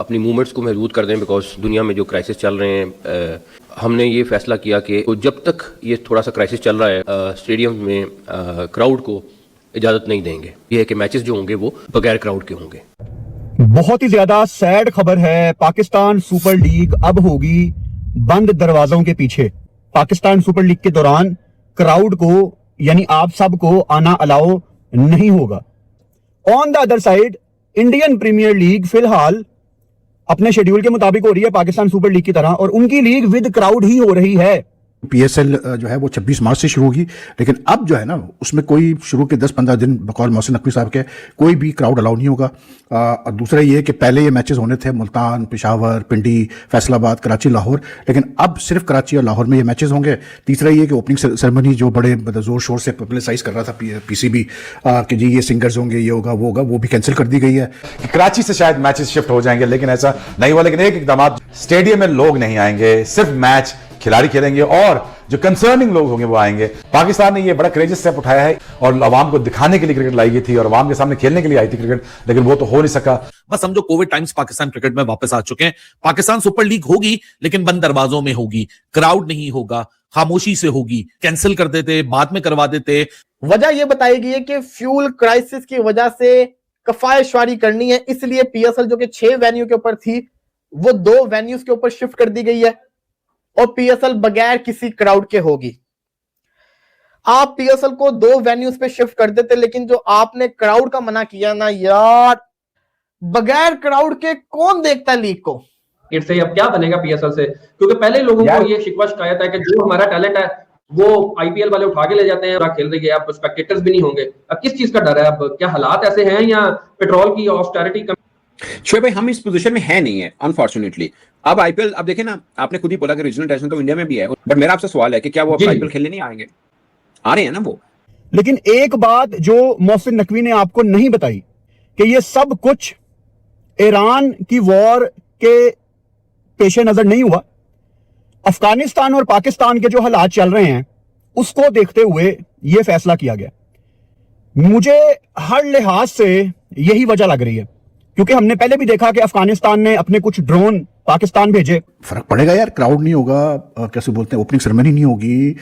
अपनी मूवमेंट्स को महदूद कर दें, बिकॉज दुनिया में जो क्राइसिस चल रहे हैं, हमने ये फैसला किया कि जब तक ये थोड़ा सा क्राइसिस चल रहा है स्टेडियम में क्राउड को इजाज़त नहीं देंगे। ये है कि मैचेस जो होंगे वो बगैर क्राउड के होंगे। बहुत ही ज्यादा सैड खबर है। पाकिस्तान सुपर लीग अब होगी बंद दरवाजों के पीछे। पाकिस्तान सुपर लीग के दौरान क्राउड को यानी आप सबको आना अलाउ नहीं होगा। On the other side Indian Premier League फिलहाल अपने शेड्यूल के मुताबिक हो रही है पाकिस्तान सुपर लीग की तरह, और उनकी लीग विद क्राउड ही हो रही है। पीएसएल जो है वो 26 मार्च से शुरू होगी, लेकिन अब जो है ना उसमें कोई शुरू के 10-15 दिन बकौल मोहसिन नकवी साहब के कोई भी क्राउड अलाउ नहीं होगा। और दूसरा ये कि पहले ये मैचेस होने थे मुल्तान, पेशावर, पिंडी, फैसलाबाद, कराची, लाहौर, लेकिन अब सिर्फ कराची और लाहौर में ये मैचेस होंगे। तीसरा ये कि ओपनिंग सेरेमनी जो बड़े जोर शोर से पब्लिसाइज कर रहा था पीसीबी कि जी ये सिंगर्स होंगे, ये होगा वो होगा, वो भी कैंसिल कर दी गई है। कराची से शायद मैचेस शिफ्ट हो जाएंगे, लेकिन ऐसा नहीं हुआ। लेकिन एक इकदाम, स्टेडियम में लोग नहीं आएंगे, सिर्फ मैच खिलाड़ी खेलेंगे और जो कंसर्निंग लोग होंगे वो आएंगे। पाकिस्तान ने ये बड़ा क्रेजियस स्टेप उठाया है और आवाम को दिखाने के लिए क्रिकेट लाई गई थी और आवाम के सामने खेलने के लिए आई थी क्रिकेट, लेकिन वो तो हो नहीं सका। बस समझो कोविड टाइम्स पाकिस्तान क्रिकेट में वापस आ चुके हैं। पाकिस्तान सुपर लीग होगी लेकिन बंद दरवाजों में होगी, क्राउड नहीं होगा, खामोशी से होगी, कैंसिल कर देते, बाद में करवा देते। वजह यह बताई गई है कि फ्यूल क्राइसिस की वजह से कफायशवारी करनी है, इसलिए पीएसएल जो कि 6 वेन्यू के ऊपर थी वो 2 वेन्यूज के ऊपर शिफ्ट कर दी गई है और पीएसएल बगैर किसी क्राउड के होगी। आप पीएसएल को 2 वेन्यूज पे शिफ्ट कर देते, लेकिन जो आपने क्राउड का मना किया ना यार, बगैर क्राउड के कौन देखता है लीग को। से अब क्या बनेगा पीएसएल से, क्योंकि पहले लोगों को ये शिकवा शिकायत है कि जो हमारा टैलेंट है वो आईपीएल वाले उठा के ले जाते हैं और खेल रही है, अब स्पेक्टेटर्स भी नहीं होंगे। अब किस चीज का डर है? अब क्या हालात ऐसे हैं या पेट्रोल की ऑस्टेरिटी कम? शोएब भाई, हम इस पोजीशन में है नहीं है अनफॉर्चुनेटली। अब आईपीएल, अब देखें ना, आपने खुद ही बोला कि रीजनल इंटरनेशनल तो इंडिया में भी है, बट मेरा आपसे सवाल है कि क्या वो आईपीएल खेलने नहीं आएंगे? आ रहे हैं ना वो। लेकिन एक बात जो मोहसिन नकवी ने आपको नहीं बताई कि ये सब कुछ ईरान की वॉर के पेशे नजर नहीं हुआ। अफगानिस्तान और पाकिस्तान के जो हालात चल रहे हैं उसको देखते हुए यह फैसला किया गया। मुझे हर लिहाज से यही वजह लग रही है, क्योंकि हमने पहले भी देखा कि अफगानिस्तान ने अपने कुछ ड्रोन पाकिस्तान भेजे। फर्क पड़ेगा यार, क्राउड नहीं होगा, कैसे बोलते हैं, ओपनिंग सेरेमनी नहीं होगी,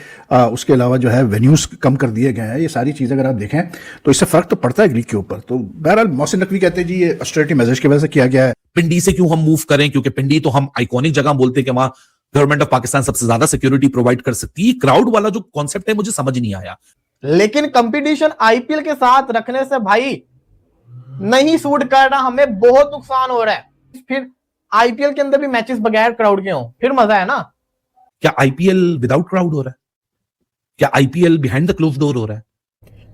उसके अलावा जो है वेन्यूज कम कर दिए गए हैं। ये सारी चीजें अगर आप देखें तो इससे फर्क तो पड़ता है लीग के ऊपर। तो बहरहाल मोहसिन नकवी कहते हैं जी ये ऑस्टेरिटी मेजर्स की वजह से किया गया है। पिंडी से क्यों हम मूव करें? क्योंकि पिंडी तो हम आइकॉनिक जगह बोलते हैं कि वहां गवर्नमेंट ऑफ पाकिस्तान सबसे ज्यादा सिक्योरिटी प्रोवाइड कर सकती है। क्राउड वाला जो कॉन्सेप्ट है मुझे समझ नहीं आया। लेकिन कंपटीशन आईपीएल के साथ रखने से भाई नहीं सूट कर रहा, हमें बहुत नुकसान हो रहा है। फिर आईपीएल के अंदर भी मैचेस बगैर क्राउड के हों, फिर मजा है ना। क्या आईपीएल विदाउट क्राउड हो रहा है? क्या IPL behind the close door हो रहा है?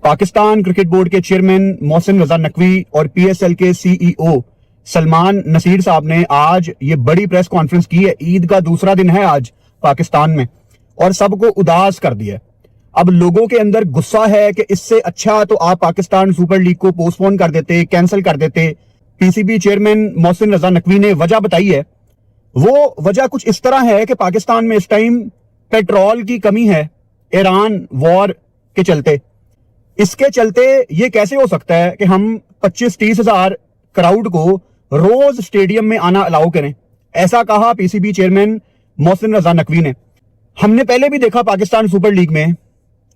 पाकिस्तान क्रिकेट बोर्ड के चेयरमैन मोहसिन रजा नकवी और पीएसएल के सीईओ सलमान नसीर साहब ने आज ये बड़ी प्रेस कॉन्फ्रेंस की है। ईद का दूसरा दिन है आज पाकिस्तान में, और सबको उदास कर दिया। अब लोगों के अंदर गुस्सा है कि इससे अच्छा तो आप पाकिस्तान सुपर लीग को पोस्टपोन कर देते, कैंसिल कर देते। पीसीबी चेयरमैन मोहसिन रजा नकवी ने वजह बताई है। वो वजह कुछ इस तरह है कि पाकिस्तान में इस टाइम पेट्रोल की कमी है ईरान वॉर के चलते। इसके चलते ये कैसे हो सकता है कि हम 25-30 हजार क्राउड को रोज स्टेडियम में आना अलाउ करें, ऐसा कहा पीसीबी चेयरमैन मोहसिन रजा नकवी ने। हमने पहले भी देखा पाकिस्तान सुपर लीग में,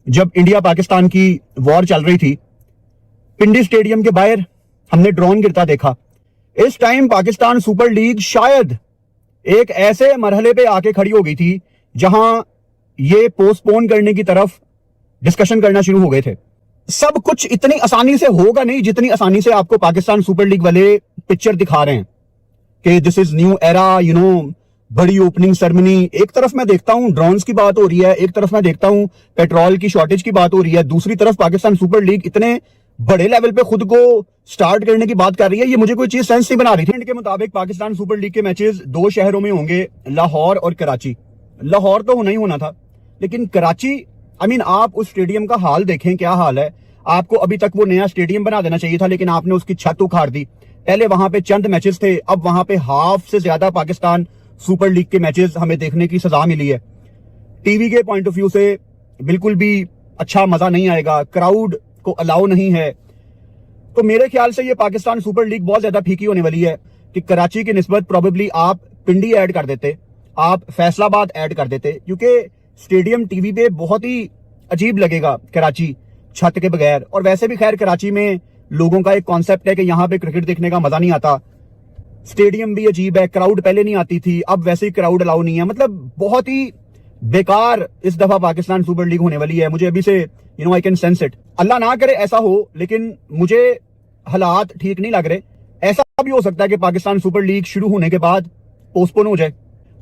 जब इंडिया पाकिस्तान की वॉर चल रही थी, पिंडी स्टेडियम के बाहर हमने ड्रोन गिरता देखा। इस टाइम पाकिस्तान सुपर लीग शायद एक ऐसे मरहले पे आके खड़ी हो गई थी जहां ये पोस्टपोन करने की तरफ डिस्कशन करना शुरू हो गए थे। सब कुछ इतनी आसानी से होगा नहीं जितनी आसानी से आपको पाकिस्तान सुपर लीग वाले पिक्चर दिखा रहे हैं कि this is new era, you know, बड़ी ओपनिंग सेरेमनी। एक तरफ मैं देखता हूं ड्रोन्स की बात हो रही है, एक तरफ मैं देखता हूं पेट्रोल की शॉर्टेज की बात हो रही है, दूसरी तरफ पाकिस्तान सुपर लीग इतने बड़े लेवल पे खुद को स्टार्ट करने की बात कर रही है। ये मुझे कोई चीज सेंस नहीं बना रही थी। के मुताबिक पाकिस्तान सुपर लीग के मैचेस 2 शहरों में होंगे, लाहौर और कराची। लाहौर तो होना ही होना था, लेकिन कराची, आप उस स्टेडियम का हाल देखें, क्या हाल है। आपको अभी तक वो नया स्टेडियम बना देना चाहिए था, लेकिन आपने उसकी छत उखाड़ दी। पहले वहां पे चंद मैचेस थे, अब वहां पे हाफ से ज्यादा पाकिस्तान सुपर लीग के मैचेस हमें देखने की सजा मिली है। टीवी के पॉइंट ऑफ व्यू से बिल्कुल भी अच्छा मजा नहीं आएगा, क्राउड को अलाउ नहीं है। तो मेरे ख्याल से ये पाकिस्तान सुपर लीग बहुत ज्यादा फीकी होने वाली है। कि कराची की निस्बत प्रोबेबली आप पिंडी ऐड कर देते, आप फैसलाबाद ऐड कर देते, क्योंकि स्टेडियम टीवी पे बहुत ही अजीब लगेगा कराची छत के बगैर। और वैसे भी खैर कराची में लोगों का एक कॉन्सेप्ट है कि यहाँ पे क्रिकेट देखने का मजा नहीं आता, स्टेडियम भी अजीब है, क्राउड पहले नहीं आती थी, अब वैसे ही क्राउड अलाउ नहीं है। मतलब बहुत ही बेकार इस दफा पाकिस्तान सुपर लीग होने वाली है। मुझे अभी से आई कैन सेंस इट। अल्लाह ना करे ऐसा हो, लेकिन मुझे हालात ठीक नहीं लग रहे। ऐसा भी हो सकता है कि पाकिस्तान सुपर लीग शुरू होने के बाद पोस्टपोन हो जाए,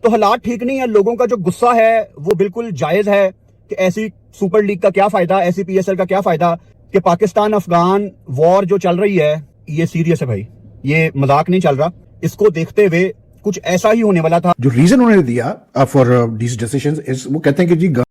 तो हालात ठीक नहीं है। लोगों का जो गुस्सा है वो बिल्कुल जायज है कि ऐसी सुपर लीग का क्या फायदा, ऐसी PSL का क्या फायदा, कि पाकिस्तान अफगान वॉर जो चल रही है ये सीरियस है भाई, ये मजाक नहीं चल रहा। इसको देखते हुए कुछ ऐसा ही होने वाला था। जो रीजन उन्होंने दिया फॉर दिस डिसीजंस इज, वो कहते हैं कि जी